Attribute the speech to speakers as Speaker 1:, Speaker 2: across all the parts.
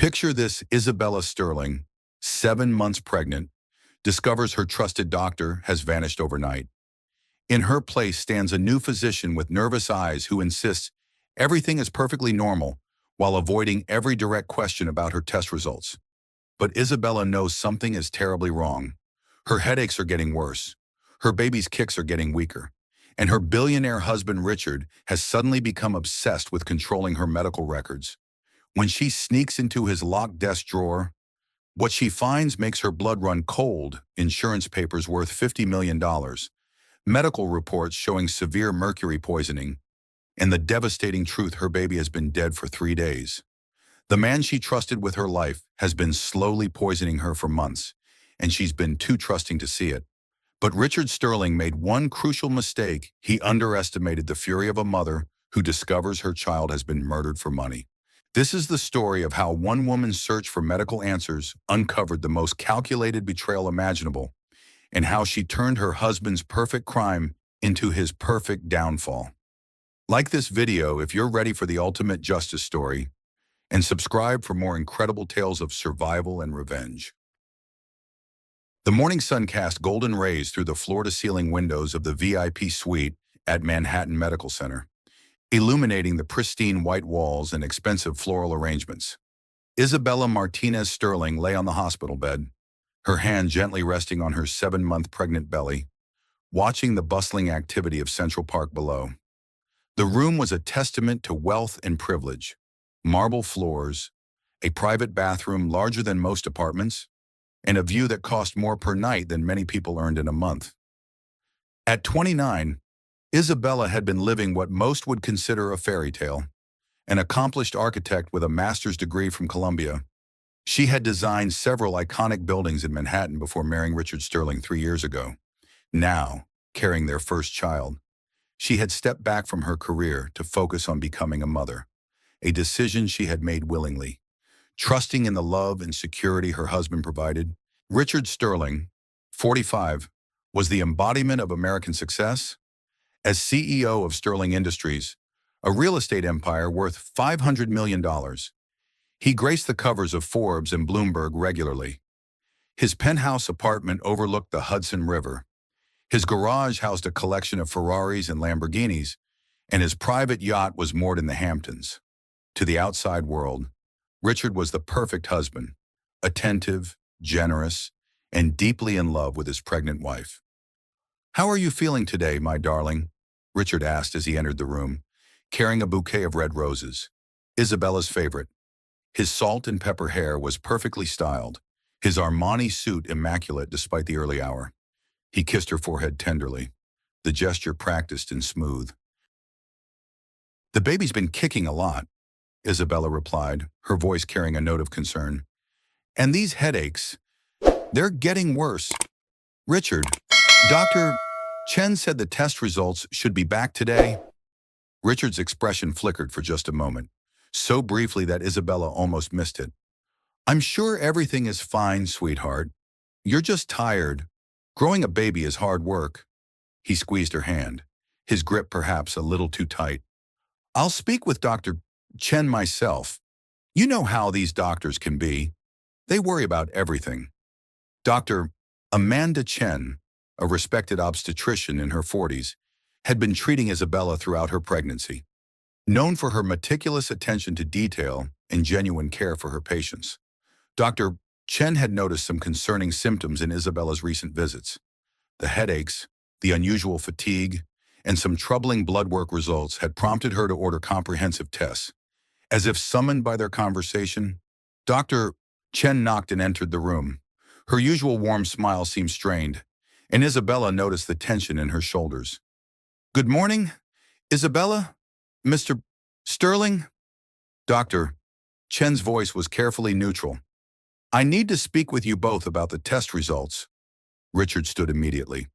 Speaker 1: Picture this: Isabella Sterling, 7 months pregnant, discovers her trusted doctor has vanished overnight. In her place stands a new physician with nervous eyes who insists everything is perfectly normal while avoiding every direct question about her test results. But Isabella knows something is terribly wrong. Her headaches are getting worse. Her baby's kicks are getting weaker. And her billionaire husband Richard has suddenly become obsessed with controlling her medical records. When she sneaks into his locked desk drawer, what she finds makes her blood run cold: insurance papers worth $50 million, medical reports showing severe mercury poisoning, and the devastating truth: her baby has been dead for 3 days. The man she trusted with her life has been slowly poisoning her for months, and she's been too trusting to see it. But Richard Sterling made one crucial mistake. He underestimated the fury of a mother who discovers her child has been murdered for money. This is the story of how one woman's search for medical answers uncovered the most calculated betrayal imaginable, and how she turned her husband's perfect crime into his perfect downfall. Like this video if you're ready for the ultimate justice story, and subscribe for more incredible tales of survival and revenge. The morning sun cast golden rays through the floor-to-ceiling windows of the VIP suite at Manhattan Medical Center, illuminating the pristine white walls and expensive floral arrangements. Isabella Martinez Sterling lay on the hospital bed, her hand gently resting on her 7-month pregnant belly, watching the bustling activity of Central Park below. The room was a testament to wealth and privilege: marble floors, a private bathroom larger than most apartments, and a view that cost more per night than many people earned in a month. At 29, Isabella had been living what most would consider a fairy tale. An accomplished architect with a master's degree from Columbia, she had designed several iconic buildings in Manhattan before marrying Richard Sterling 3 years ago. Now, carrying their first child, she had stepped back from her career to focus on becoming a mother, a decision she had made willingly, trusting in the love and security her husband provided. Richard Sterling, 45, was the embodiment of American success. As CEO of Sterling Industries, a real estate empire worth $500 million, he graced the covers of Forbes and Bloomberg regularly. His penthouse apartment overlooked the Hudson River. His garage housed a collection of Ferraris and Lamborghinis, and his private yacht was moored in the Hamptons. To the outside world, Richard was the perfect husband: attentive, generous, and deeply in love with his pregnant wife. "How are you feeling today, my darling?" Richard asked as he entered the room, carrying a bouquet of red roses, Isabella's favorite. His salt and pepper hair was perfectly styled, his Armani suit immaculate despite the early hour. He kissed her forehead tenderly, the gesture practiced and smooth. "The baby's been kicking a lot," Isabella replied, her voice carrying a note of concern. "And these headaches, they're getting worse." "Richard, Dr. Chen said the test results should be back today." Richard's expression flickered for just a moment, so briefly that Isabella almost missed it. "I'm sure everything is fine, sweetheart. You're just tired. Growing a baby is hard work." He squeezed her hand, his grip perhaps a little too tight. "I'll speak with Dr. Chen myself. You know how these doctors can be. They worry about everything." Dr. Amanda Chen, a respected obstetrician in her 40s, had been treating Isabella throughout her pregnancy. Known for her meticulous attention to detail and genuine care for her patients, Dr. Chen had noticed some concerning symptoms in Isabella's recent visits. The headaches, the unusual fatigue, and some troubling blood work results had prompted her to order comprehensive tests. As if summoned by their conversation, Dr. Chen knocked and entered the room. Her usual warm smile seemed strained, and Isabella noticed the tension in her shoulders. "Good morning, Isabella? Mr. Sterling?" Dr. Chen's voice was carefully neutral. "I need to speak with you both about the test results." Richard stood immediately.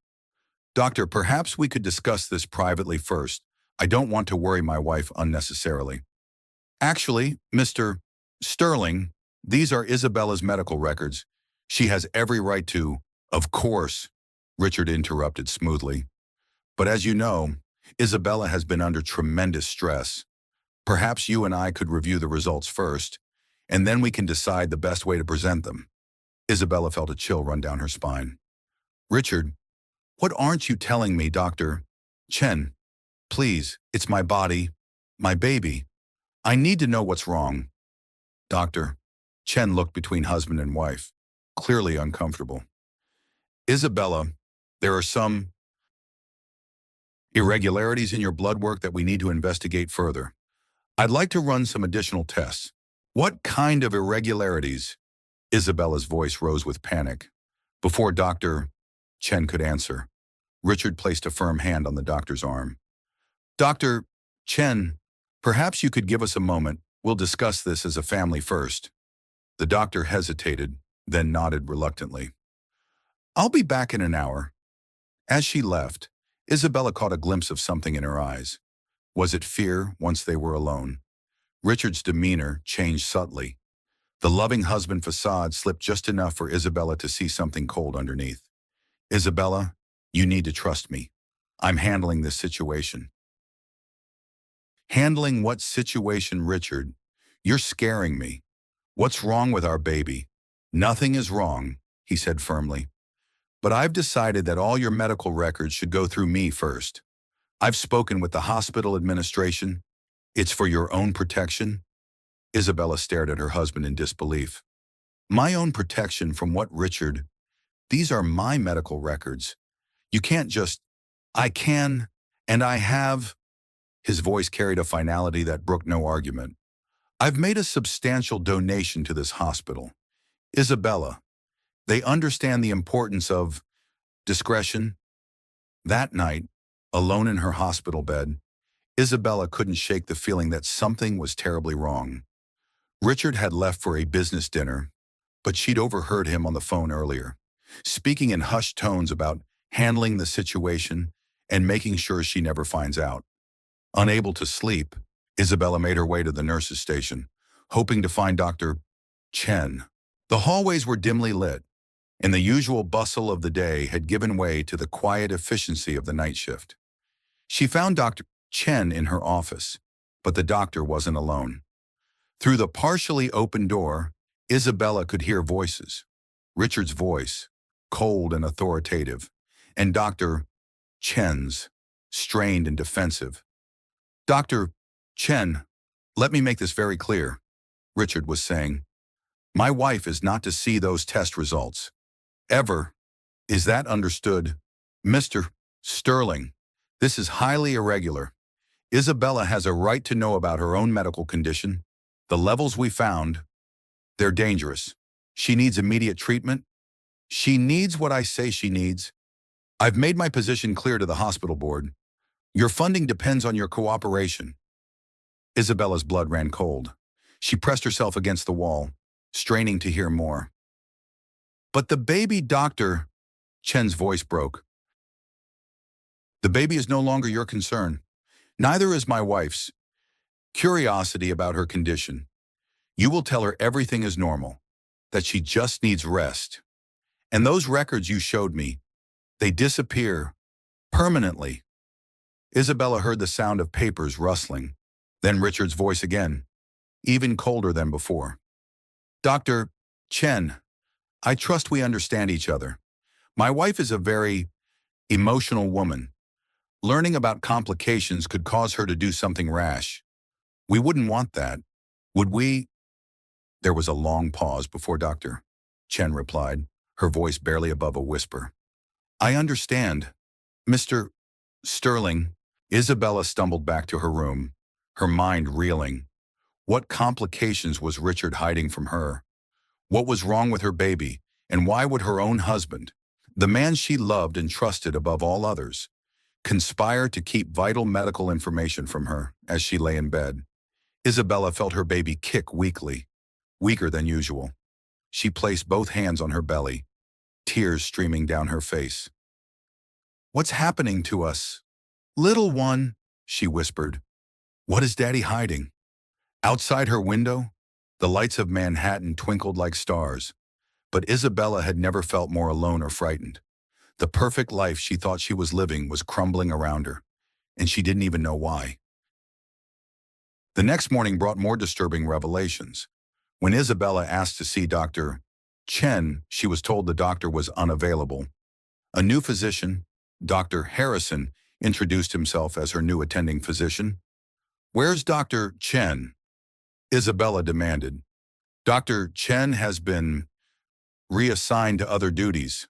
Speaker 1: "Doctor, perhaps we could discuss this privately first. I don't want to worry my wife unnecessarily." "Actually, Mr. Sterling, these are Isabella's medical records. She has every right to—" "Of course," Richard interrupted smoothly. "But as you know, Isabella has been under tremendous stress. Perhaps you and I could review the results first, and then we can decide the best way to present them. Isabella felt a chill run down her spine. Richard, what aren't you telling me, Dr. Chen? Please, it's my body, my baby. I need to know what's wrong. Doctor. Chen looked between husband and wife, clearly uncomfortable. Isabella, there are some irregularities in your blood work that we need to investigate further. I'd like to run some additional tests. What kind of irregularities? Isabella's voice rose with panic. Before Dr. Chen could answer, Richard placed a firm hand on the doctor's arm. Dr. Chen, perhaps you could give us a moment. We'll discuss this as a family first. The doctor hesitated, then nodded reluctantly. I'll be back in an hour. As she left, Isabella caught a glimpse of something in her eyes. Was it fear once they were alone? Richard's demeanor changed subtly. The loving husband facade slipped just enough for Isabella to see something cold underneath. Isabella, you need to trust me. I'm handling this situation. Handling what situation, Richard? You're scaring me. What's wrong with our baby? Nothing is wrong, he said firmly. But I've decided that all your medical records should go through me first. I've spoken with the hospital administration. It's for your own protection. Isabella stared at her husband in disbelief. My own protection from what, Richard? These are my medical records. You can't just, I can, and I have. His voice carried a finality that brooked no argument. I've made a substantial donation to this hospital. Isabella, they understand the importance of discretion. That night, alone in her hospital bed, Isabella couldn't shake the feeling that something was terribly wrong. Richard had left for a business dinner, but she'd overheard him on the phone earlier, speaking in hushed tones about handling the situation and making sure she never finds out. Unable to sleep, Isabella made her way to the nurse's station, hoping to find Dr. Chen. The hallways were dimly lit, and the usual bustle of the day had given way to the quiet efficiency of the night shift. She found Dr. Chen in her office, but the doctor wasn't alone. Through the partially open door, Isabella could hear voices. Richard's voice, cold and authoritative, and Dr. Chen's, strained and defensive. Dr. Chen, let me make this very clear, Richard was saying. My wife is not to see those test results. Ever. Is that understood? Mr. Sterling, this is highly irregular. Isabella has a right to know about her own medical condition. The levels we found, they're dangerous. She needs immediate treatment. She needs what I say she needs. I've made my position clear to the hospital board. Your funding depends on your cooperation. Isabella's blood ran cold. She pressed herself against the wall, straining to hear more. But the baby, Dr. Chen's voice broke. The baby is no longer your concern. Neither is my wife's. Curiosity about her condition. You will tell her everything is normal, that she just needs rest. And those records you showed me, they disappear permanently. Isabella heard the sound of papers rustling, then Richard's voice again, even colder than before. Dr. Chen, I trust we understand each other. My wife is a very emotional woman. Learning about complications could cause her to do something rash. We wouldn't want that, would we? There was a long pause before Dr. Chen replied, her voice barely above a whisper. I understand. Mr. Sterling. Isabella stumbled back to her room, her mind reeling. What complications was Richard hiding from her? What was wrong with her baby, and why would her own husband, the man she loved and trusted above all others, conspire to keep vital medical information from her as she lay in bed? Isabella felt her baby kick weakly, weaker than usual. She placed both hands on her belly, tears streaming down her face. What's happening to us? Little one, she whispered. What is Daddy hiding? Outside her window, the lights of Manhattan twinkled like stars, but Isabella had never felt more alone or frightened. The perfect life she thought she was living was crumbling around her, and she didn't even know why. The next morning brought more disturbing revelations. When Isabella asked to see Dr. Chen, she was told the doctor was unavailable. A new physician, Dr. Harrison, introduced himself as her new attending physician. "Where's Dr. Chen?" Isabella demanded. "Dr. Chen has been reassigned to other duties,"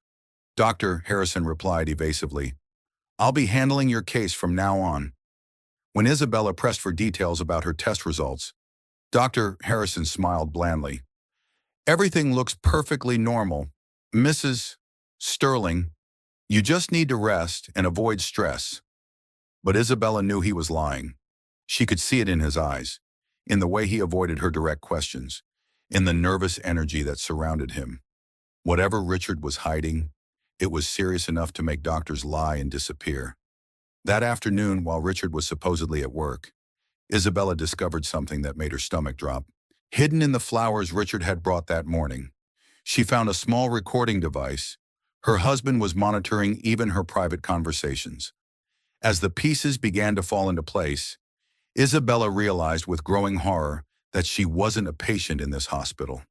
Speaker 1: Dr. Harrison replied evasively. "I'll be handling your case from now on." When Isabella pressed for details about her test results, Dr. Harrison smiled blandly. "Everything looks perfectly normal, Mrs. Sterling. You just need to rest and avoid stress." But Isabella knew he was lying. She could see it in his eyes, in the way he avoided her direct questions, in the nervous energy that surrounded him. Whatever Richard was hiding, it was serious enough to make doctors lie and disappear. That afternoon, while Richard was supposedly at work, Isabella discovered something that made her stomach drop. Hidden in the flowers Richard had brought that morning, she found a small recording device. Her husband was monitoring even her private conversations. As the pieces began to fall into place, Isabella realized with growing horror that she wasn't a patient in this hospital.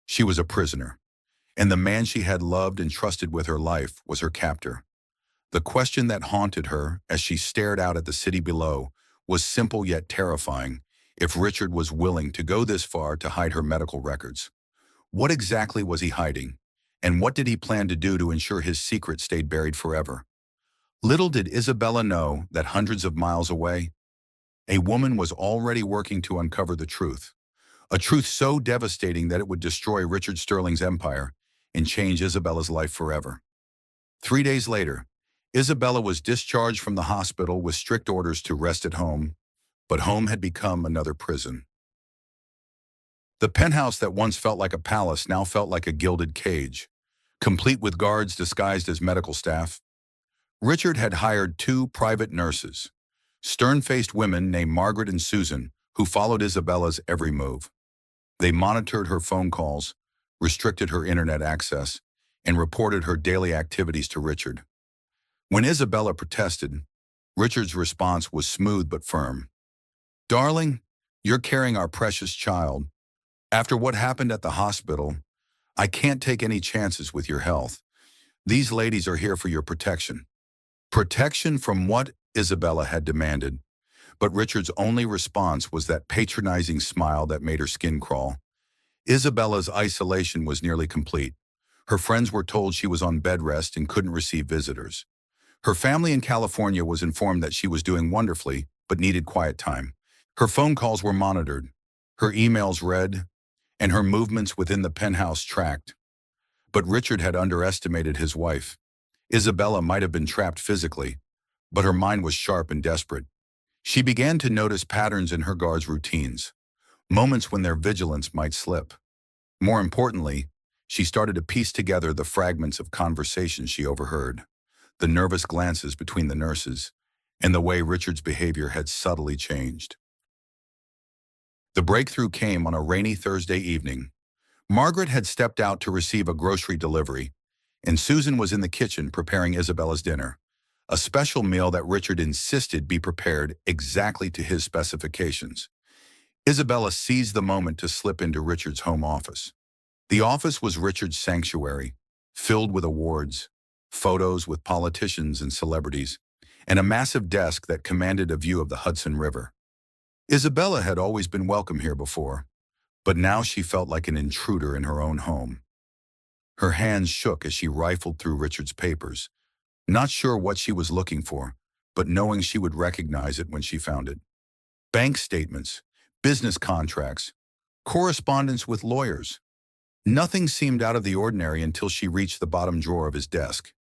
Speaker 1: She was a prisoner, and the man she had loved and trusted with her life was her captor. The question that haunted her as she stared out at the city below was simple yet terrifying: if Richard was willing to go this far to hide her medical records. What exactly was he hiding? And what did he plan to do to ensure his secret stayed buried forever? Little did Isabella know that hundreds of miles away, a woman was already working to uncover the truth. A truth so devastating that it would destroy Richard Sterling's empire and change Isabella's life forever. 3 days later, Isabella was discharged from the hospital with strict orders to rest at home, but home had become another prison. The penthouse that once felt like a palace now felt like a gilded cage, complete with guards disguised as medical staff. Richard had hired 2 private nurses, stern-faced women named Margaret and Susan, who followed Isabella's every move. They monitored her phone calls, restricted her internet access, and reported her daily activities to Richard. When Isabella protested, Richard's response was smooth but firm. "Darling, you're carrying our precious child. After what happened at the hospital, I can't take any chances with your health. These ladies are here for your protection." Protection from what? Isabella had demanded. But Richard's only response was that patronizing smile that made her skin crawl. Isabella's isolation was nearly complete. Her friends were told she was on bed rest and couldn't receive visitors. Her family in California was informed that she was doing wonderfully, but needed quiet time. Her phone calls were monitored, her emails read, and her movements within the penthouse tracked. But Richard had underestimated his wife. Isabella might have been trapped physically, but her mind was sharp and desperate. She began to notice patterns in her guards' routines, moments when their vigilance might slip. More importantly, she started to piece together the fragments of conversations she overheard, the nervous glances between the nurses, and the way Richard's behavior had subtly changed. The breakthrough came on a rainy Thursday evening. Margaret had stepped out to receive a grocery delivery, and Susan was in the kitchen preparing Isabella's dinner, a special meal that Richard insisted be prepared exactly to his specifications. Isabella seized the moment to slip into Richard's home office. The office was Richard's sanctuary, filled with awards, photos with politicians and celebrities, and a massive desk that commanded a view of the Hudson River. Isabella had always been welcome here before, but now she felt like an intruder in her own home. Her hands shook as she rifled through Richard's papers, not sure what she was looking for, but knowing she would recognize it when she found it. Bank statements, business contracts, correspondence with lawyers. Nothing seemed out of the ordinary until she reached the bottom drawer of his desk.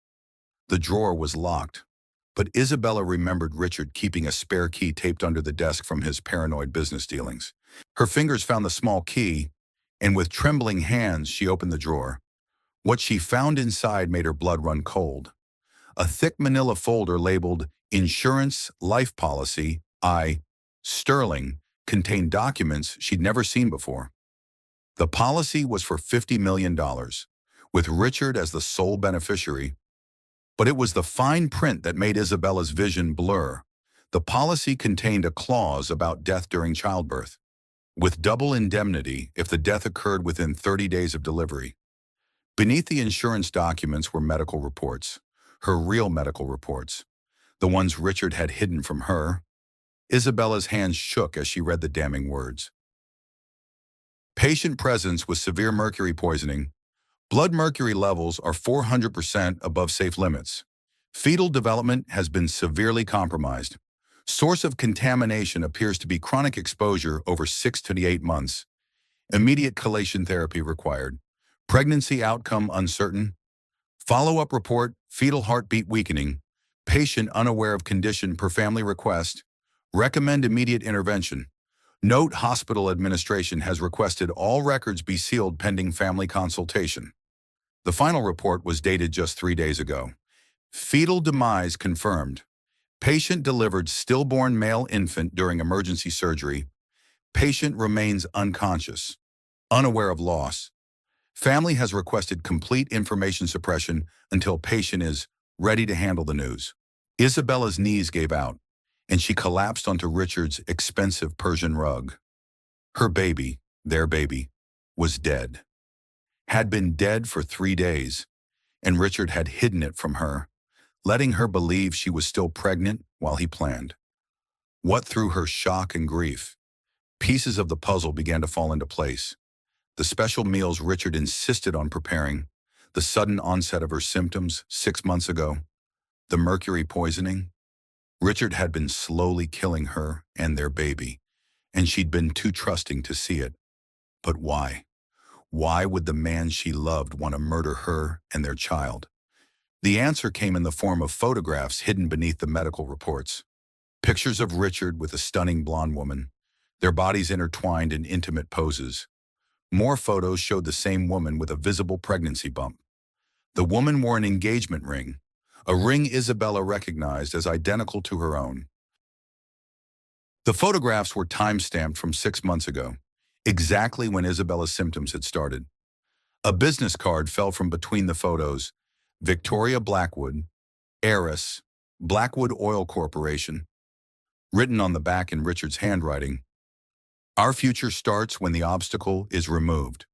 Speaker 1: The drawer was locked, but Isabella remembered Richard keeping a spare key taped under the desk from his paranoid business dealings. Her fingers found the small key, and with trembling hands she opened the drawer. What she found inside made her blood run cold. A thick manila folder labeled Insurance Life Policy I. Sterling contained documents she'd never seen before. The policy was for $50 million, with Richard as the sole beneficiary. But it was the fine print that made Isabella's vision blur. The policy contained a clause about death during childbirth. with double indemnity if the death occurred within 30 days of delivery. Beneath the insurance documents were medical reports, her real medical reports, the ones Richard had hidden from her. Isabella's hands shook as she read the damning words. Patient presence with severe mercury poisoning. Blood mercury levels are 400% above safe limits. Fetal development has been severely compromised. Source of contamination appears to be chronic exposure over 6 to 8 months. Immediate chelation therapy required. Pregnancy outcome uncertain. Follow-up report, fetal heartbeat weakening. Patient unaware of condition per family request. Recommend immediate intervention. Note hospital administration has requested all records be sealed pending family consultation. The final report was dated just 3 days ago. Fetal demise confirmed. Patient delivered stillborn male infant during emergency surgery. Patient remains unconscious, unaware of loss. Family has requested complete information suppression until patient is ready to handle the news. Isabella's knees gave out, and she collapsed onto Richard's expensive Persian rug. Her baby, their baby, was dead. Had been dead for 3 days, and Richard had hidden it from her, letting her believe she was still pregnant while he planned. What through her shock and grief? Pieces of the puzzle began to fall into place. The special meals Richard insisted on preparing, the sudden onset of her symptoms 6 months ago, the mercury poisoning. Richard had been slowly killing her and their baby, and she'd been too trusting to see it. But why? Why would the man she loved want to murder her and their child? The answer came in the form of photographs hidden beneath the medical reports. Pictures of Richard with a stunning blonde woman, their bodies intertwined in intimate poses. More photos showed the same woman with a visible pregnancy bump. The woman wore an engagement ring, a ring Isabella recognized as identical to her own. The photographs were time-stamped from 6 months ago, exactly when Isabella's symptoms had started. A business card fell from between the photos. Victoria Blackwood, heiress, Blackwood Oil Corporation. Written on the back in Richard's handwriting, "Our future starts when the obstacle is removed."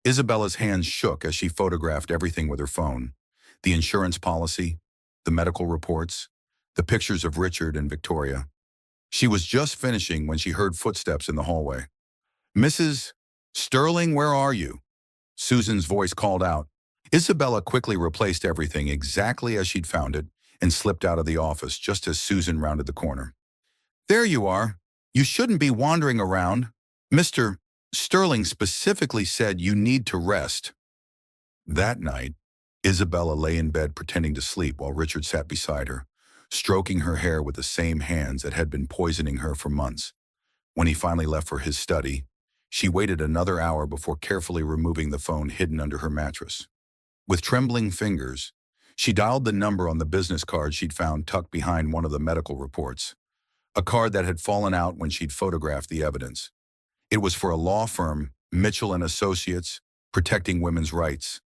Speaker 1: Isabella's hands shook as she photographed everything with her phone. The insurance policy, the medical reports, the pictures of Richard and Victoria. She was just finishing when she heard footsteps in the hallway. "Mrs. Sterling, where are you?" Susan's voice called out. Isabella quickly replaced everything exactly as she'd found it and slipped out of the office just as Susan rounded the corner. "There you are. You shouldn't be wandering around. Mr. Sterling specifically said you need to rest." That night, Isabella lay in bed pretending to sleep while Richard sat beside her, stroking her hair with the same hands that had been poisoning her for months. When he finally left for his study, she waited another hour before carefully removing the phone hidden under her mattress. With trembling fingers, she dialed the number on the business card she'd found tucked behind one of the medical reports, a card that had fallen out when she'd photographed the evidence. It was for a law firm, Mitchell and Associates, protecting women's rights.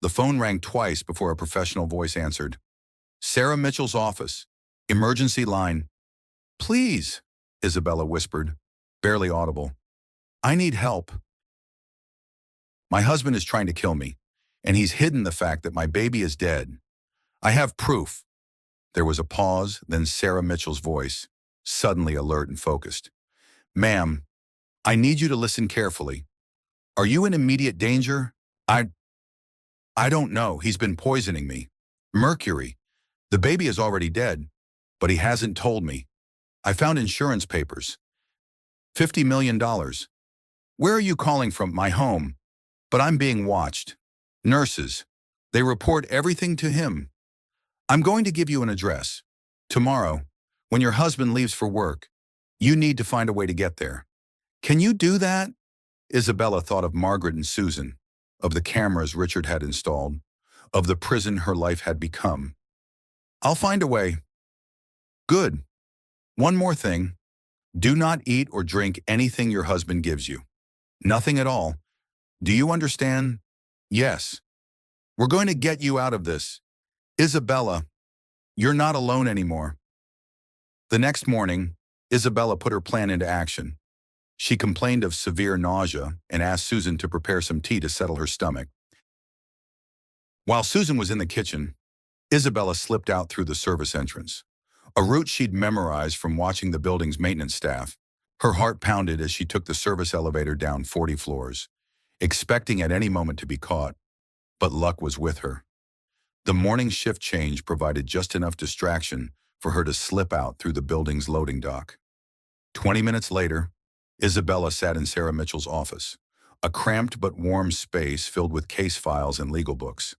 Speaker 1: The phone rang twice before a professional voice answered. "Sarah Mitchell's office. Emergency line." "Please," Isabella whispered, barely audible. "I need help. My husband is trying to kill me, and he's hidden the fact that my baby is dead. I have proof." There was a pause, then Sarah Mitchell's voice, suddenly alert and focused. "Ma'am, I need you to listen carefully. Are you in immediate danger?" I don't know. He's been poisoning me. Mercury. The baby is already dead, but he hasn't told me. I found insurance papers. $50 million. Where are you calling from? My home. But I'm being watched. Nurses. They report everything to him. I'm going to give you an address. Tomorrow, when your husband leaves for work, you need to find a way to get there. Can you do that?" Isabella thought of Margaret and Susan, of the cameras Richard had installed, of the prison her life had become. "I'll find a way." "Good. One more thing. Do not eat or drink anything your husband gives you. Nothing at all. Do you understand?" "Yes. We're going to get you out of this. Isabella, you're not alone anymore." The next morning, Isabella put her plan into action. She complained of severe nausea and asked Susan to prepare some tea to settle her stomach. While Susan was in the kitchen, Isabella slipped out through the service entrance, a route she'd memorized from watching the building's maintenance staff. Her heart pounded as she took the service elevator down 40 floors, expecting at any moment to be caught, but luck was with her. The morning shift change provided just enough distraction for her to slip out through the building's loading dock. 20 minutes later, Isabella sat in Sarah Mitchell's office, a cramped but warm space filled with case files and legal books.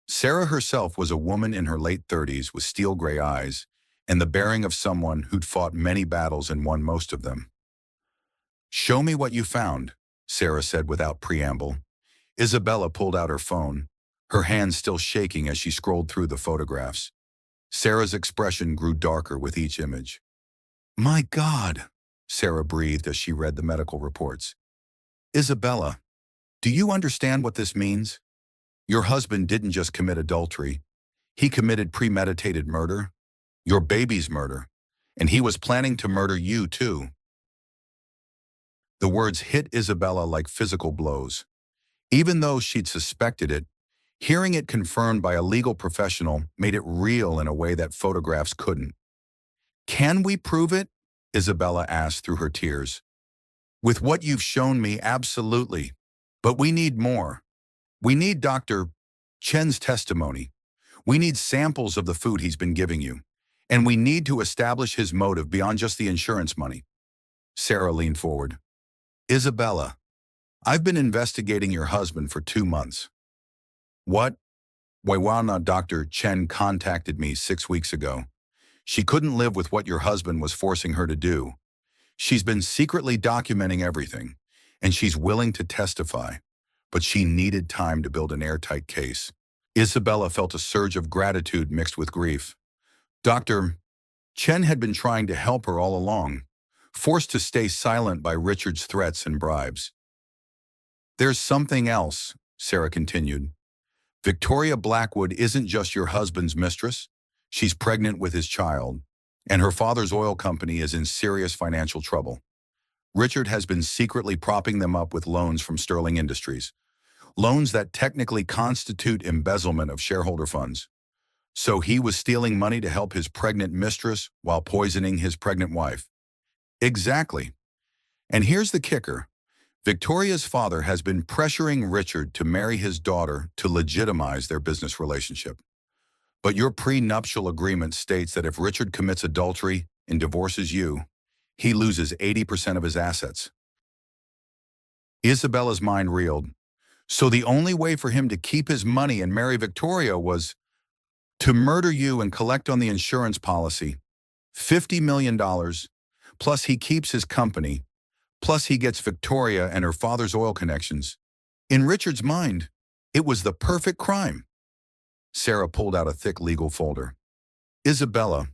Speaker 1: Sarah herself was a woman in her late 30s with steel gray eyes and the bearing of someone who'd fought many battles and won most of them. "Show me what you found," Sarah said without preamble. Isabella pulled out her phone, her hands still shaking as she scrolled through the photographs. Sarah's expression grew darker with each image. "My God," Sarah breathed as she read the medical reports. "Isabella, do you understand what this means? Your husband didn't just commit adultery. He committed premeditated murder, your baby's murder, and he was planning to murder you too." The words hit Isabella like physical blows. Even though she'd suspected it, hearing it confirmed by a legal professional made it real in a way that photographs couldn't. "Can we prove it?" Isabella asked through her tears. "With what you've shown me, absolutely. But we need more. We need Dr. Chen's testimony. We need samples of the food he's been giving you. And we need to establish his motive beyond just the insurance money." Sarah leaned forward. "Isabella, I've been investigating your husband for 2 months. What? Waiwana Dr. Chen contacted me 6 weeks ago. She couldn't live with what your husband was forcing her to do. She's been secretly documenting everything, and she's willing to testify. But she needed time to build an airtight case." Isabella felt a surge of gratitude mixed with grief. Dr. Chen had been trying to help her all along, forced to stay silent by Richard's threats and bribes. "There's something else," Sarah continued. "Victoria Blackwood isn't just your husband's mistress. She's pregnant with his child, and her father's oil company is in serious financial trouble. Richard has been secretly propping them up with loans from Sterling Industries, loans that technically constitute embezzlement of shareholder funds. So he was stealing money to help his pregnant mistress while poisoning his pregnant wife." Exactly. And here's the kicker. Victoria's father has been pressuring Richard to marry his daughter to legitimize their business relationship. But your prenuptial agreement states that if Richard commits adultery and divorces you, he loses 80% of his assets. Isabella's mind reeled. So the only way for him to keep his money and marry Victoria was to murder you and collect on the insurance policy. $50 million, plus he keeps his company, plus he gets Victoria and her father's oil connections. In Richard's mind, it was the perfect crime. Sarah pulled out a thick legal folder. "Isabella,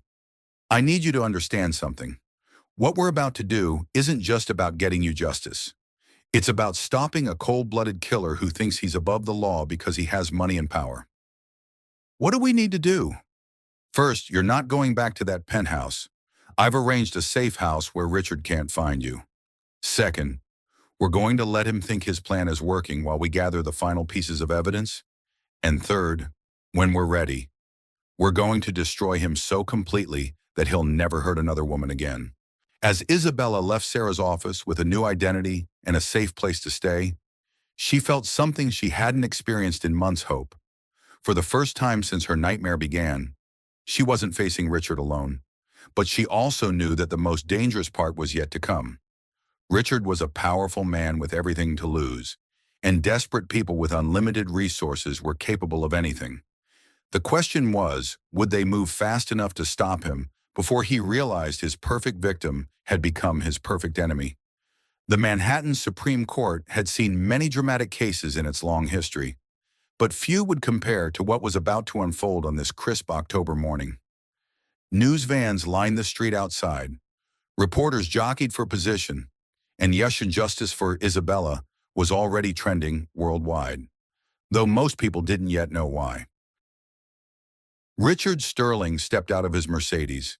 Speaker 1: I need you to understand something. What we're about to do isn't just about getting you justice. It's about stopping a cold-blooded killer who thinks he's above the law because he has money and power. What do we need to do? First, you're not going back to that penthouse. I've arranged a safe house where Richard can't find you. Second, we're going to let him think his plan is working while we gather the final pieces of evidence. And third, when we're ready, we're going to destroy him so completely that he'll never hurt another woman again." As Isabella left Sarah's office with a new identity and a safe place to stay, she felt something she hadn't experienced in months. Hope. For the first time since her nightmare began, she wasn't facing Richard alone, but she also knew that the most dangerous part was yet to come. Richard was a powerful man with everything to lose, and desperate people with unlimited resources were capable of anything. The question was, would they move fast enough to stop him before he realized his perfect victim had become his perfect enemy? The Manhattan Supreme Court had seen many dramatic cases in its long history, but few would compare to what was about to unfold on this crisp October morning. News vans lined the street outside, reporters jockeyed for position, and Yes and Justice for Isabella was already trending worldwide, though most people didn't yet know why. Richard Sterling stepped out of his Mercedes,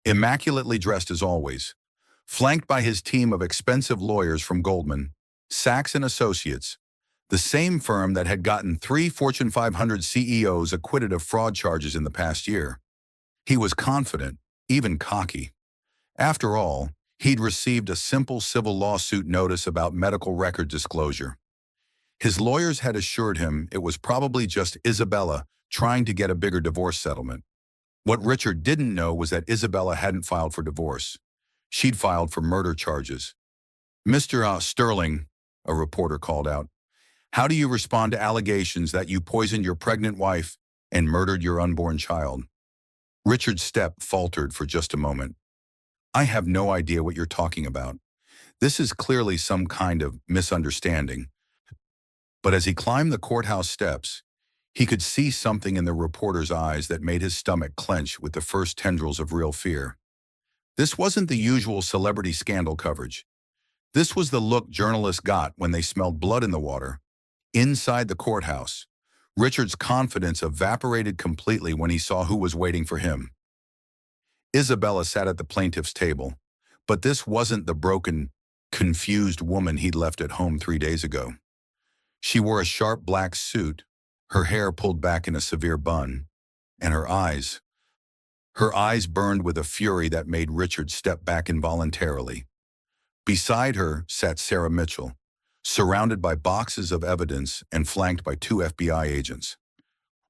Speaker 1: immaculately dressed as always, flanked by his team of expensive lawyers from Goldman Sachs and Associates, the same firm that had gotten 3 Fortune 500 CEOs acquitted of fraud charges in the past year. He was confident, even cocky. After all, he'd received a simple civil lawsuit notice about medical record disclosure. His lawyers had assured him it was probably just Isabella trying to get a bigger divorce settlement. What Richard didn't know was that Isabella hadn't filed for divorce. She'd filed for murder charges. "Mr. Sterling," a reporter called out, "how do you respond to allegations that you poisoned your pregnant wife and murdered your unborn child?" Richard's step faltered for just a moment. "I have no idea what you're talking about. This is clearly some kind of misunderstanding." But as he climbed the courthouse steps, he could see something in the reporter's eyes that made his stomach clench with the first tendrils of real fear. This wasn't the usual celebrity scandal coverage. This was the look journalists got when they smelled blood in the water. Inside the courthouse, Richard's confidence evaporated completely when he saw who was waiting for him. Isabella sat at the plaintiff's table, but this wasn't the broken, confused woman he'd left at home 3 days ago. She wore a sharp black suit, her hair pulled back in a severe bun, and her eyes burned with a fury that made Richard step back involuntarily. Beside her sat Sarah Mitchell, surrounded by boxes of evidence and flanked by 2 FBI agents.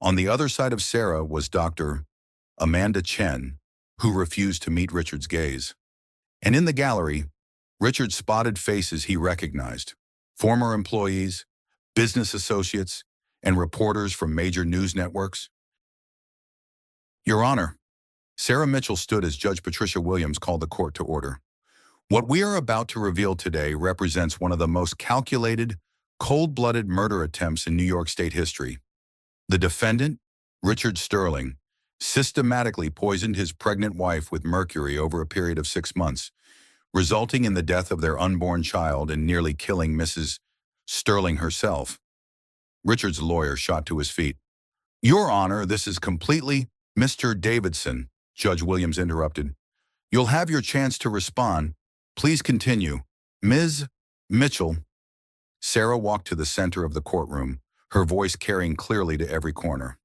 Speaker 1: On the other side of Sarah was Dr. Amanda Chen, who refused to meet Richard's gaze. And in the gallery, Richard spotted faces he recognized: former employees, business associates, and reporters from major news networks. "Your Honor," Sarah Mitchell stood as Judge Patricia Williams called the court to order. "What we are about to reveal today represents one of the most calculated, cold-blooded murder attempts in New York State history. The defendant, Richard Sterling, systematically poisoned his pregnant wife with mercury over a period of 6 months, resulting in the death of their unborn child and nearly killing Mrs. Sterling herself." Richard's lawyer shot to his feet. "Your Honor, this is completely—" "Mr. Davidson," Judge Williams interrupted. "You'll have your chance to respond. Please continue." "Ms. Mitchell." Sarah walked to the center of the courtroom, her voice carrying clearly to every corner.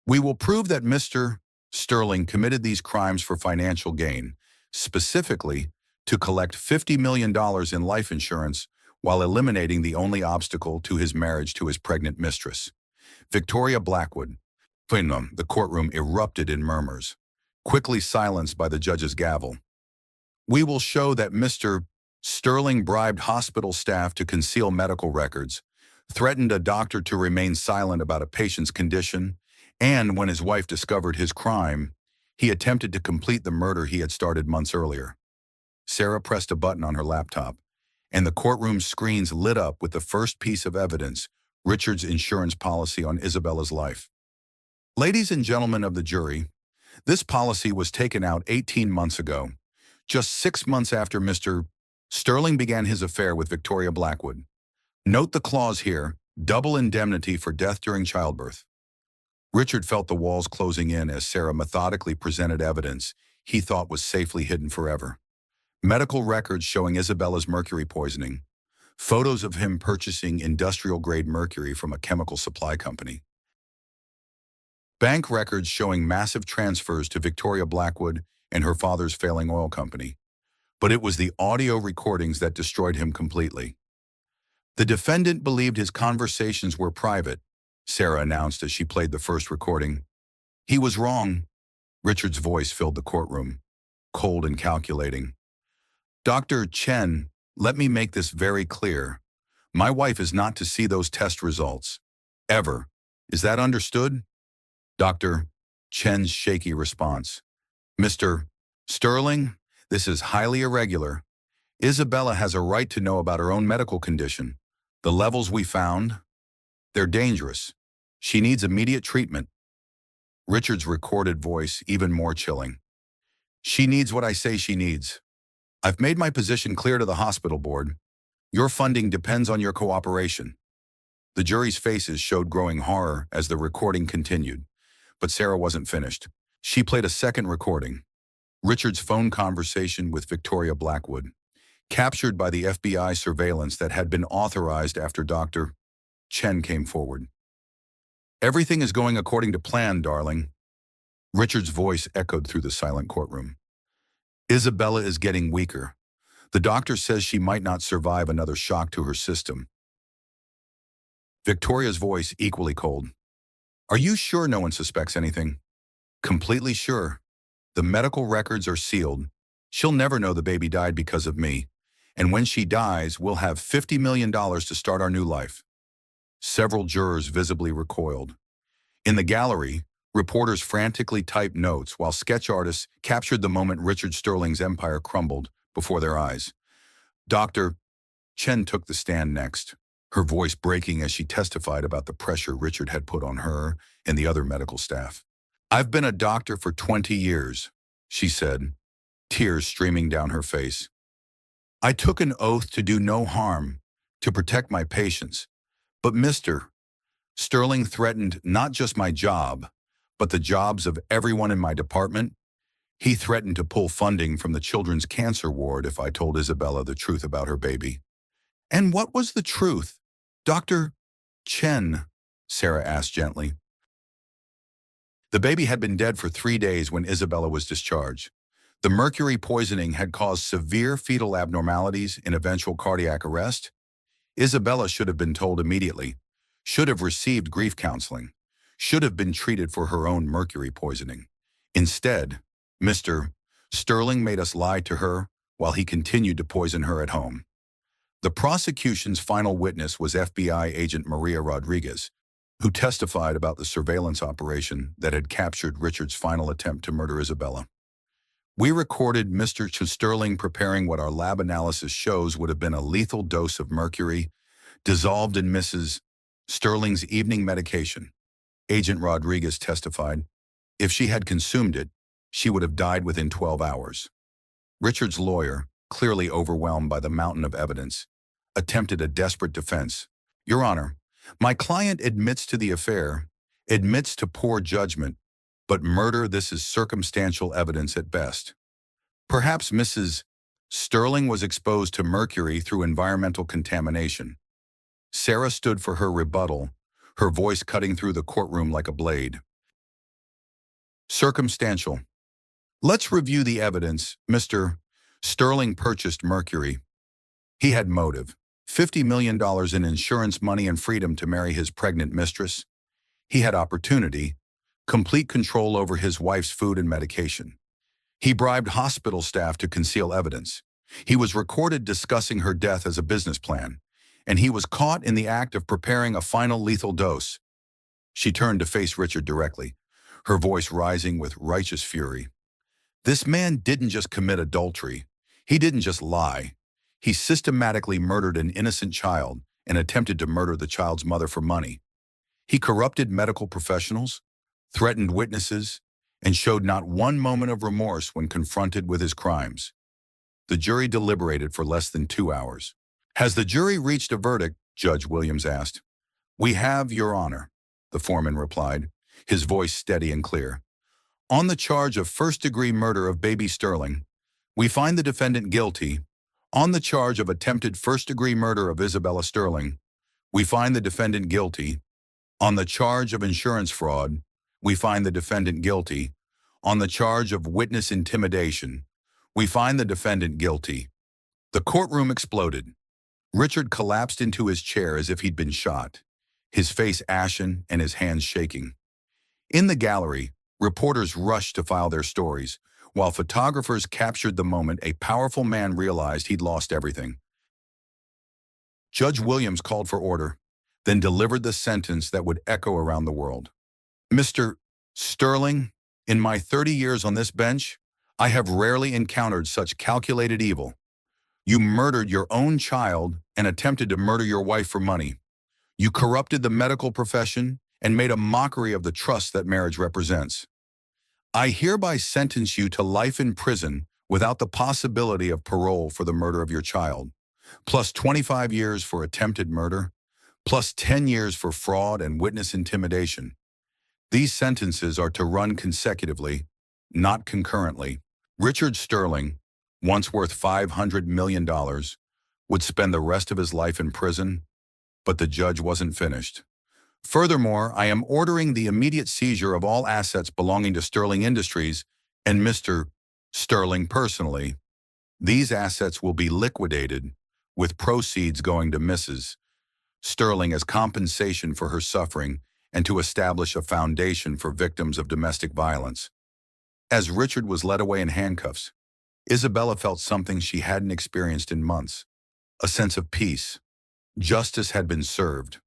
Speaker 1: "We will prove that Mr. Sterling committed these crimes for financial gain, specifically to collect $50 million in life insurance while eliminating the only obstacle to his marriage to his pregnant mistress, Victoria Blackwood." The courtroom erupted in murmurs, quickly silenced by the judge's gavel. "We will show that Mr. Sterling bribed hospital staff to conceal medical records, threatened a doctor to remain silent about a patient's condition, and when his wife discovered his crime, he attempted to complete the murder he had started months earlier." Sarah pressed a button on her laptop, and the courtroom screens lit up with the first piece of evidence: Richard's insurance policy on Isabella's life. "Ladies and gentlemen of the jury, this policy was taken out 18 months ago, just 6 months after Mr. Sterling began his affair with Victoria Blackwood. Note the clause here: double indemnity for death during childbirth." Richard felt the walls closing in as Sarah methodically presented evidence he thought was safely hidden forever. Medical records showing Isabella's mercury poisoning, photos of him purchasing industrial-grade mercury from a chemical supply company, bank records showing massive transfers to Victoria Blackwood and her father's failing oil company. But it was the audio recordings that destroyed him completely. "The defendant believed his conversations were private," Sarah announced as she played the first recording. "He was wrong." Richard's voice filled the courtroom, cold and calculating. "Dr. Chen, let me make this very clear. My wife is not to see those test results. Ever. Is that understood?" Dr. Chen's shaky response: "Mr. Sterling, this is highly irregular. Isabella has a right to know about her own medical condition. The levels we found, they're dangerous. She needs immediate treatment." Richard's recorded voice even more chilling. "She needs what I say she needs. I've made my position clear to the hospital board. Your funding depends on your cooperation." The jury's faces showed growing horror as the recording continued, but Sarah wasn't finished. She played a second recording. Richard's phone conversation with Victoria Blackwood, captured by the FBI surveillance that had been authorized after Dr. Chen came forward. "Everything is going according to plan, darling." Richard's voice echoed through the silent courtroom. "Isabella is getting weaker. The doctor says she might not survive another shock to her system." Victoria's voice equally cold. "Are you sure no one suspects anything?" "Completely sure. The medical records are sealed. She'll never know the baby died because of me. And when she dies, we'll have $50 million to start our new life." Several jurors visibly recoiled. In the gallery, reporters frantically typed notes while sketch artists captured the moment Richard Sterling's empire crumbled before their eyes. Dr. Chen took the stand next, her voice breaking as she testified about the pressure Richard had put on her and the other medical staff. "I've been a doctor for 20 years, she said, tears streaming down her face. "I took an oath to do no harm, to protect my patients. But Mr. Sterling threatened not just my job, but the jobs of everyone in my department. He threatened to pull funding from the children's cancer ward if I told Isabella the truth about her baby." "And what was the truth, Dr. Chen?" Sarah asked gently. "The baby had been dead for 3 days when Isabella was discharged. The mercury poisoning had caused severe fetal abnormalities and eventual cardiac arrest. Isabella should have been told immediately, should have received grief counseling, should have been treated for her own mercury poisoning. Instead, Mr. Sterling made us lie to her while he continued to poison her at home." The prosecution's final witness was FBI agent Maria Rodriguez, who testified about the surveillance operation that had captured Richard's final attempt to murder Isabella. "We recorded Mr. Sterling preparing what our lab analysis shows would have been a lethal dose of mercury dissolved in Mrs. Sterling's evening medication," Agent Rodriguez testified. "If she had consumed it, she would have died within 12 hours. Richard's lawyer, clearly overwhelmed by the mountain of evidence, attempted a desperate defense. "Your Honor, my client admits to the affair, admits to poor judgment, but murder, this is circumstantial evidence at best. Perhaps Mrs. Sterling was exposed to mercury through environmental contamination." Sarah stood for her rebuttal, her voice cutting through the courtroom like a blade. "Circumstantial. Let's review the evidence. Mr. Sterling purchased mercury. He had motive, $50 million in insurance money and freedom to marry his pregnant mistress. He had opportunity, complete control over his wife's food and medication. He bribed hospital staff to conceal evidence. He was recorded discussing her death as a business plan, and he was caught in the act of preparing a final lethal dose." She turned to face Richard directly, her voice rising with righteous fury. "This man didn't just commit adultery. He didn't just lie. He systematically murdered an innocent child and attempted to murder the child's mother for money. He corrupted medical professionals, threatened witnesses, and showed not one moment of remorse when confronted with his crimes." The jury deliberated for less than 2 hours. "Has the jury reached a verdict?" Judge Williams asked. "We have, Your Honor," the foreman replied, his voice steady and clear. "On the charge of first-degree murder of baby Sterling, we find the defendant guilty. On the charge of attempted first-degree murder of Isabella Sterling, we find the defendant guilty. On the charge of insurance fraud, we find the defendant guilty. On the charge of witness intimidation, we find the defendant guilty." The courtroom exploded. Richard collapsed into his chair as if he'd been shot, his face ashen and his hands shaking. In the gallery, reporters rushed to file their stories, while photographers captured the moment a powerful man realized he'd lost everything. Judge Williams called for order, then delivered the sentence that would echo around the world. "Mr. Sterling, in my 30 years on this bench, I have rarely encountered such calculated evil. You murdered your own child and attempted to murder your wife for money. You corrupted the medical profession and made a mockery of the trust that marriage represents. I hereby sentence you to life in prison without the possibility of parole for the murder of your child, plus 25 years for attempted murder, plus 10 years for fraud and witness intimidation. These sentences are to run consecutively, not concurrently." Richard Sterling, once worth $500 million, would spend the rest of his life in prison, but the judge wasn't finished. Furthermore, I am ordering the immediate seizure of all assets belonging to Sterling Industries and Mr. Sterling personally. These assets will be liquidated, with proceeds going to Mrs. Sterling as compensation for her suffering and to establish a foundation for victims of domestic violence. As Richard was led away in handcuffs, Isabella felt something she hadn't experienced in months, a sense of peace. Justice had been served.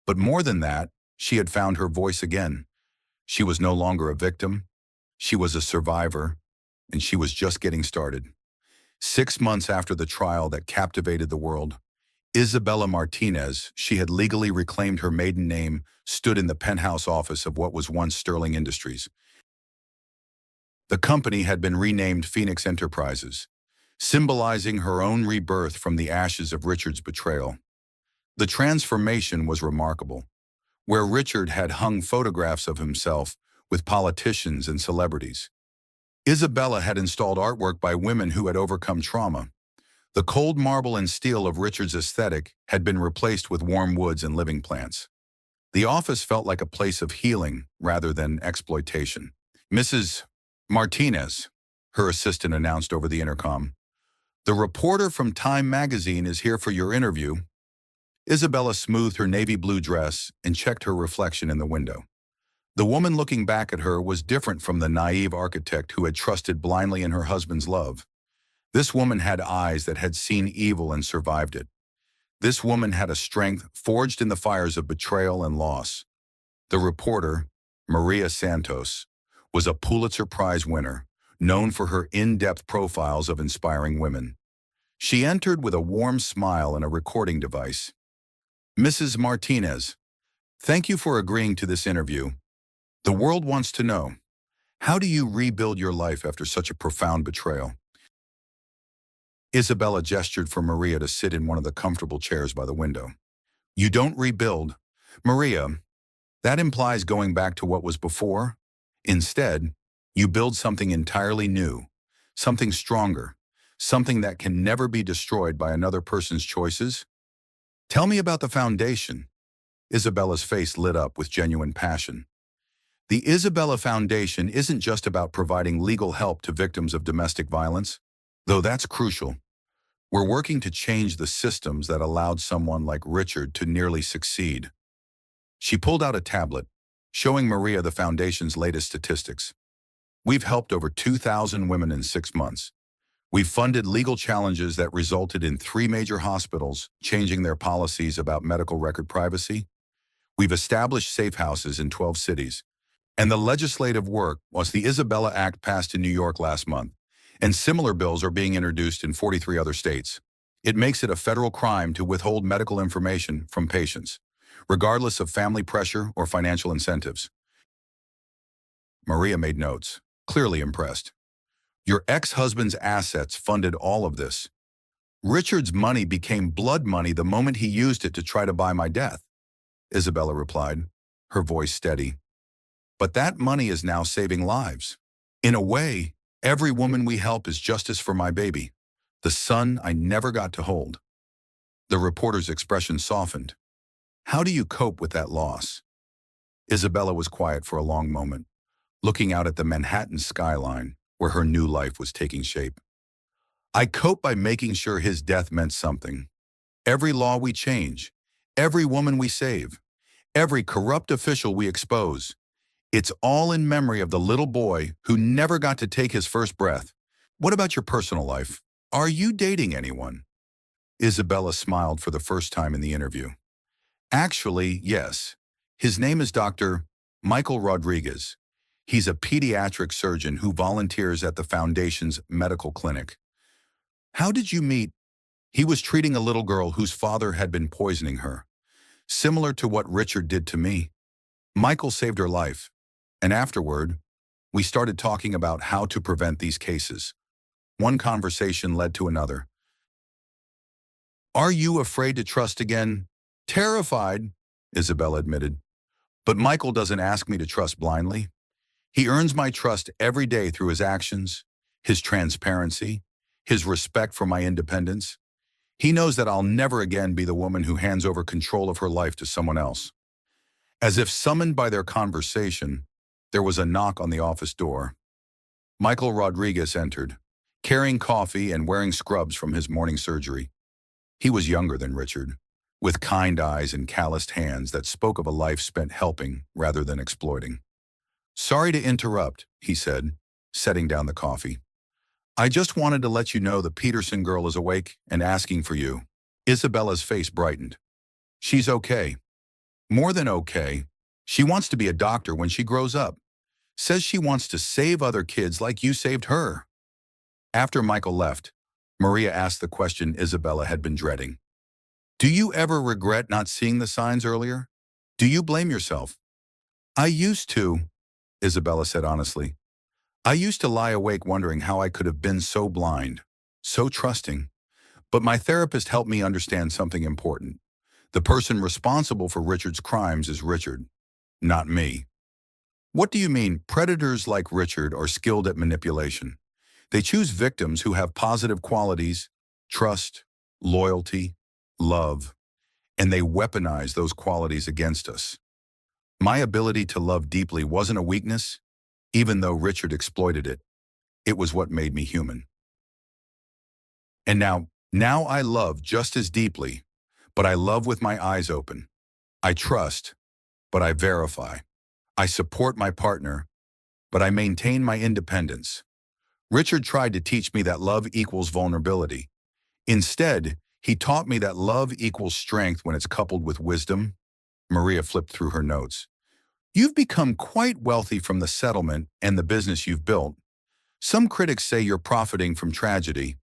Speaker 1: But more than that, she had found her voice again. She was no longer a victim. She was a survivor, and she was just getting started. 6 months after the trial that captivated the world, Isabella Martinez, she had legally reclaimed her maiden name, stood in the penthouse office of what was once Sterling Industries. The company had been renamed Phoenix Enterprises, symbolizing her own rebirth from the ashes of Richard's betrayal. The transformation was remarkable. Where Richard had hung photographs of himself with politicians and celebrities, Isabella had installed artwork by women who had overcome trauma. The cold marble and steel of Richard's aesthetic had been replaced with warm woods and living plants. The office felt like a place of healing rather than exploitation. "Mrs. Martinez," her assistant announced over the intercom. "The reporter from Time magazine is here for your interview." Isabella smoothed her navy blue dress and checked her reflection in the window. The woman looking back at her was different from the naive architect who had trusted blindly in her husband's love. This woman had eyes that had seen evil and survived it. This woman had a strength forged in the fires of betrayal and loss. The reporter, Maria Santos, was a Pulitzer Prize winner, known for her in-depth profiles of inspiring women. She entered with a warm smile and a recording device. "Mrs. Martinez, thank you for agreeing to this interview. The world wants to know, how do you rebuild your life after such a profound betrayal?" Isabella gestured for Maria to sit in one of the comfortable chairs by the window. "You don't rebuild, Maria. That implies going back to what was before. Instead, you build something entirely new, something stronger, something that can never be destroyed by another person's choices. Tell me about the foundation." Isabella's face lit up with genuine passion. The Isabella Foundation isn't just about providing legal help to victims of domestic violence, though that's crucial. We're working to change the systems that allowed someone like Richard to nearly succeed. She pulled out a tablet, showing Maria the Foundation's latest statistics. "We've helped over 2,000 women in 6 months. We've funded legal challenges that resulted in 3 major hospitals changing their policies about medical record privacy. We've established safe houses in 12 cities. And the legislative work was the Isabella Act passed in New York last month, and similar bills are being introduced in 43 other states. It makes it a federal crime to withhold medical information from patients, regardless of family pressure or financial incentives." Maria made notes, clearly impressed. "Your ex-husband's assets funded all of this. Richard's money became blood money the moment he used it to try to buy my death," Isabella replied, her voice steady. "But that money is now saving lives. In a way, every woman we help is justice for my baby, the son I never got to hold." The reporter's expression softened. "How do you cope with that loss?" Isabella was quiet for a long moment, looking out at the Manhattan skyline where her new life was taking shape. "I cope by making sure his death meant something. Every law we change, every woman we save, every corrupt official we expose, it's all in memory of the little boy who never got to take his first breath." "What about your personal life? Are you dating anyone?" Isabella smiled for the first time in the interview. "Actually, yes. His name is Dr. Michael Rodriguez. He's a pediatric surgeon who volunteers at the Foundation's medical clinic." "How did you meet?" "He was treating a little girl whose father had been poisoning her, similar to what Richard did to me. Michael saved her life, and afterward, we started talking about how to prevent these cases. One conversation led to another." "Are you afraid to trust again?" "Terrified," Isabella admitted. "But Michael doesn't ask me to trust blindly. He earns my trust every day through his actions, his transparency, his respect for my independence. He knows that I'll never again be the woman who hands over control of her life to someone else. As if summoned by their conversation, there was a knock on the office door. Michael Rodriguez entered, carrying coffee and wearing scrubs from his morning surgery. He was younger than Richard, with kind eyes and calloused hands that spoke of a life spent helping rather than exploiting. "Sorry to interrupt," he said, setting down the coffee. "I just wanted to let you know the Peterson girl is awake and asking for you." Isabella's face brightened. "She's okay. More than okay. She wants to be a doctor when she grows up. Says she wants to save other kids like you saved her." After Michael left, Maria asked the question Isabella had been dreading. "Do you ever regret not seeing the signs earlier? Do you blame yourself?" "I used to," Isabella said honestly. "I used to lie awake wondering how I could have been so blind, so trusting. But my therapist helped me understand something important. The person responsible for Richard's crimes is Richard, not me." "What do you mean? Predators like Richard are skilled at manipulation. They choose victims who have positive qualities, trust, loyalty, love, and they weaponize those qualities against us. My ability to love deeply wasn't a weakness, even though Richard exploited it. It was what made me human. And now I love just as deeply, but I love with my eyes open. I trust, but I verify. I support my partner, but I maintain my independence. Richard tried to teach me that love equals vulnerability. Instead, he taught me that love equals strength when it's coupled with wisdom." Maria flipped through her notes. "You've become quite wealthy from the settlement and the business you've built. Some critics say you're profiting from tragedy."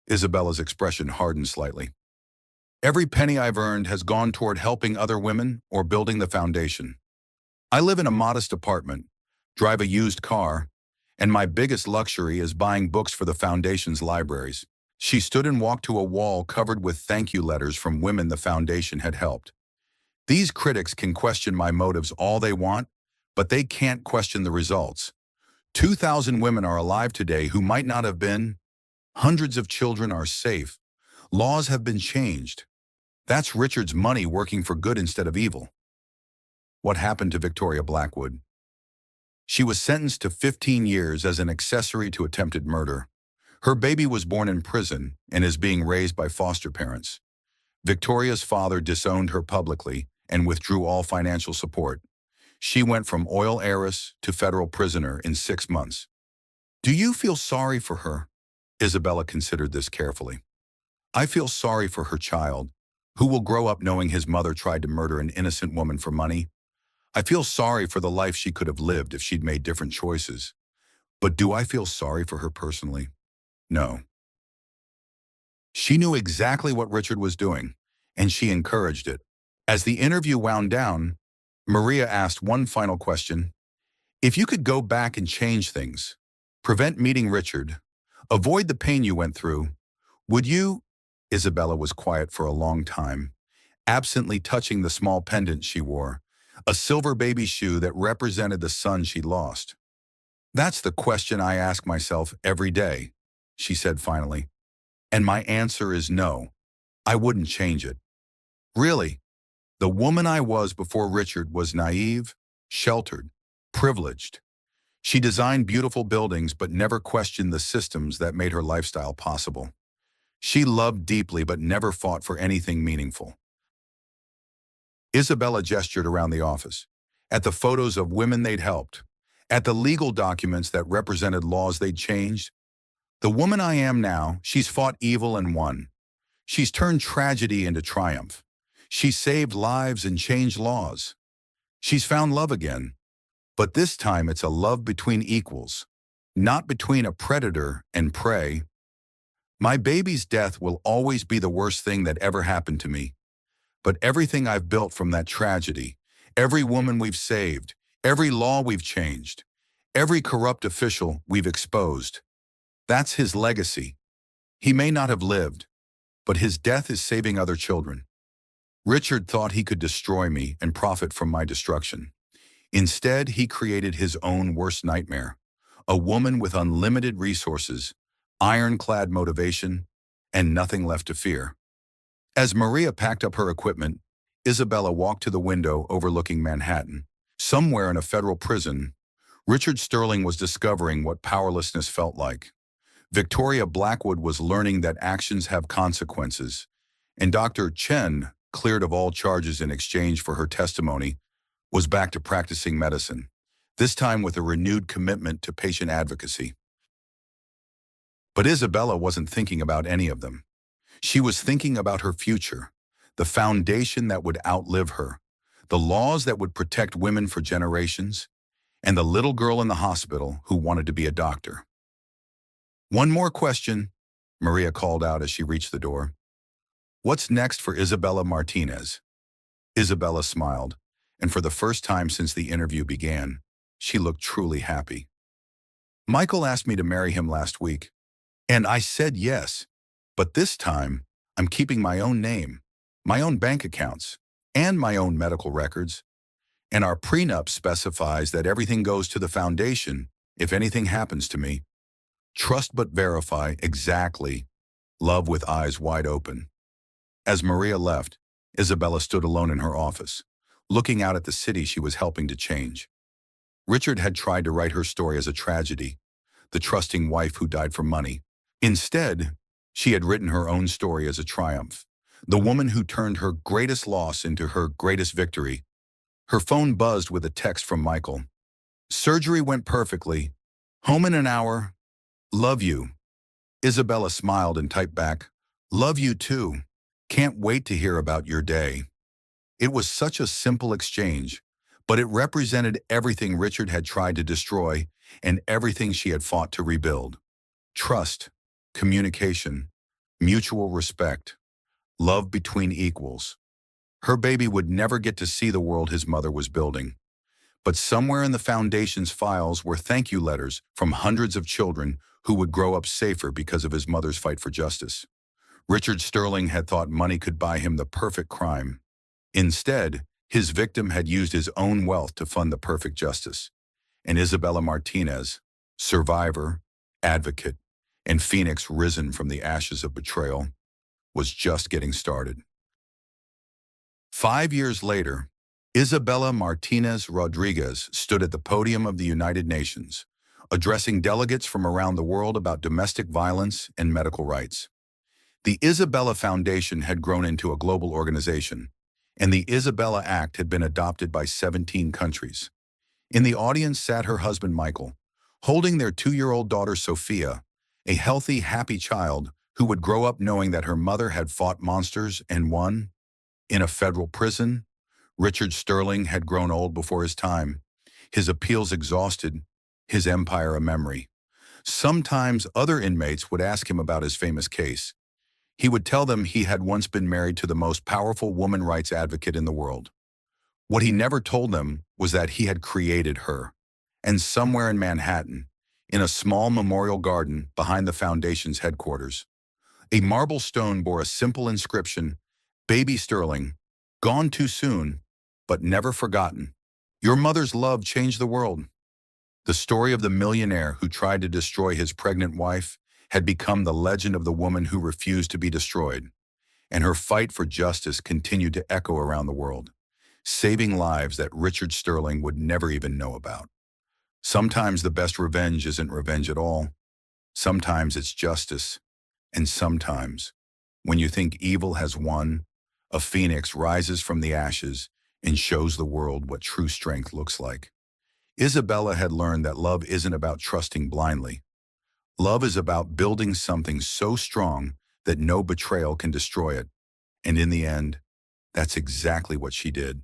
Speaker 1: Isabella's expression hardened slightly. "Every penny I've earned has gone toward helping other women or building the foundation. I live in a modest apartment, drive a used car, and my biggest luxury is buying books for the foundation's libraries." She stood and walked to a wall covered with thank you letters from women the foundation had helped. "These critics can question my motives all they want, but they can't question the results. 2,000 women are alive today who might not have been. Hundreds of children are safe. Laws have been changed. That's Richard's money working for good instead of evil." What happened to Victoria Blackwood? She was sentenced to 15 years as an accessory to attempted murder. Her baby was born in prison and is being raised by foster parents. Victoria's father disowned her publicly and withdrew all financial support. She went from oil heiress to federal prisoner in 6 months. "Do you feel sorry for her?" Isabella considered this carefully. "I feel sorry for her child, who will grow up knowing his mother tried to murder an innocent woman for money. I feel sorry for the life she could have lived if she'd made different choices. But do I feel sorry for her personally? No. She knew exactly what Richard was doing, and she encouraged it." As the interview wound down, Maria asked one final question. "If you could go back and change things, prevent meeting Richard, avoid the pain you went through, would you?" Isabella was quiet for a long time, absently touching the small pendant she wore, a silver baby shoe that represented the son she'd lost. "That's the question I ask myself every day," she said finally. "And my answer is no, I wouldn't change it. Really, the woman I was before Richard was naive, sheltered, privileged. She designed beautiful buildings but never questioned the systems that made her lifestyle possible. She loved deeply but never fought for anything meaningful." Isabella gestured around the office, at the photos of women they'd helped, at the legal documents that represented laws they'd changed. "The woman I am now, she's fought evil and won. She's turned tragedy into triumph. She's saved lives and changed laws. She's found love again. But this time it's a love between equals, not between a predator and prey. My baby's death will always be the worst thing that ever happened to me. But everything I've built from that tragedy, every woman we've saved, every law we've changed, every corrupt official we've exposed, that's his legacy. He may not have lived, but his death is saving other children. Richard thought he could destroy me and profit from my destruction. Instead, he created his own worst nightmare, A woman with unlimited resources, ironclad motivation, and nothing left to fear. As Maria packed up her equipment, Isabella walked to the window overlooking Manhattan. Somewhere in a federal prison, Richard Sterling was discovering what powerlessness felt like. Victoria Blackwood was learning that actions have consequences, and Dr. Chen, cleared of all charges in exchange for her testimony, was back to practicing medicine, this time with a renewed commitment to patient advocacy. But Isabella wasn't thinking about any of them. She was thinking about her future, the foundation that would outlive her, the laws that would protect women for generations, and the little girl in the hospital who wanted to be a doctor. "One more question," Maria called out as she reached the door. "What's next for Isabella Martinez?" Isabella smiled, and for the first time since the interview began, she looked truly happy. "Michael asked me to marry him last week, and I said yes. But this time, I'm keeping my own name, my own bank accounts, and my own medical records. And our prenup specifies that everything goes to the foundation if anything happens to me. Trust but verify, exactly. Love with eyes wide open." As Maria left, Isabella stood alone in her office, looking out at the city she was helping to change. Richard had tried to write her story as a tragedy, the trusting wife who died for money. Instead, she had written her own story as a triumph, the woman who turned her greatest loss into her greatest victory. Her phone buzzed with a text from Michael. "Surgery went perfectly. Home in an hour. Love you." Isabella smiled and typed back, "Love you too. Can't wait to hear about your day." It was such a simple exchange, but it represented everything Richard had tried to destroy and everything she had fought to rebuild. Trust, communication, mutual respect, love between equals. Her baby would never get to see the world his mother was building. But somewhere in the foundation's files were thank you letters from hundreds of children who would grow up safer because of his mother's fight for justice. Richard Sterling had thought money could buy him the perfect crime. Instead, his victim had used his own wealth to fund the perfect justice. And Isabella Martinez, survivor, advocate, and phoenix risen from the ashes of betrayal, was just getting started. 5 years later, Isabella Martinez Rodriguez stood at the podium of the United Nations, addressing delegates from around the world about domestic violence and medical rights. The Isabella Foundation had grown into a global organization, and the Isabella Act had been adopted by 17 countries. In the audience sat her husband Michael, holding their 2-year-old daughter Sophia, a healthy, happy child who would grow up knowing that her mother had fought monsters and won. In a federal prison, Richard Sterling had grown old before his time, his appeals exhausted, his empire a memory. Sometimes other inmates would ask him about his famous case. He would tell them he had once been married to the most powerful woman rights advocate in the world. What he never told them was that he had created her. And somewhere in Manhattan, in a small memorial garden behind the foundation's headquarters, a marble stone bore a simple inscription, "Baby Sterling, gone too soon, but never forgotten. Your mother's love changed the world." The story of the millionaire who tried to destroy his pregnant wife had become the legend of the woman who refused to be destroyed, and her fight for justice continued to echo around the world, saving lives that Richard Sterling would never even know about. Sometimes the best revenge isn't revenge at all. Sometimes it's justice. And sometimes, when you think evil has won, a phoenix rises from the ashes and shows the world what true strength looks like. Isabella had learned that love isn't about trusting blindly. Love is about building something so strong that no betrayal can destroy it. And in the end, that's exactly what she did.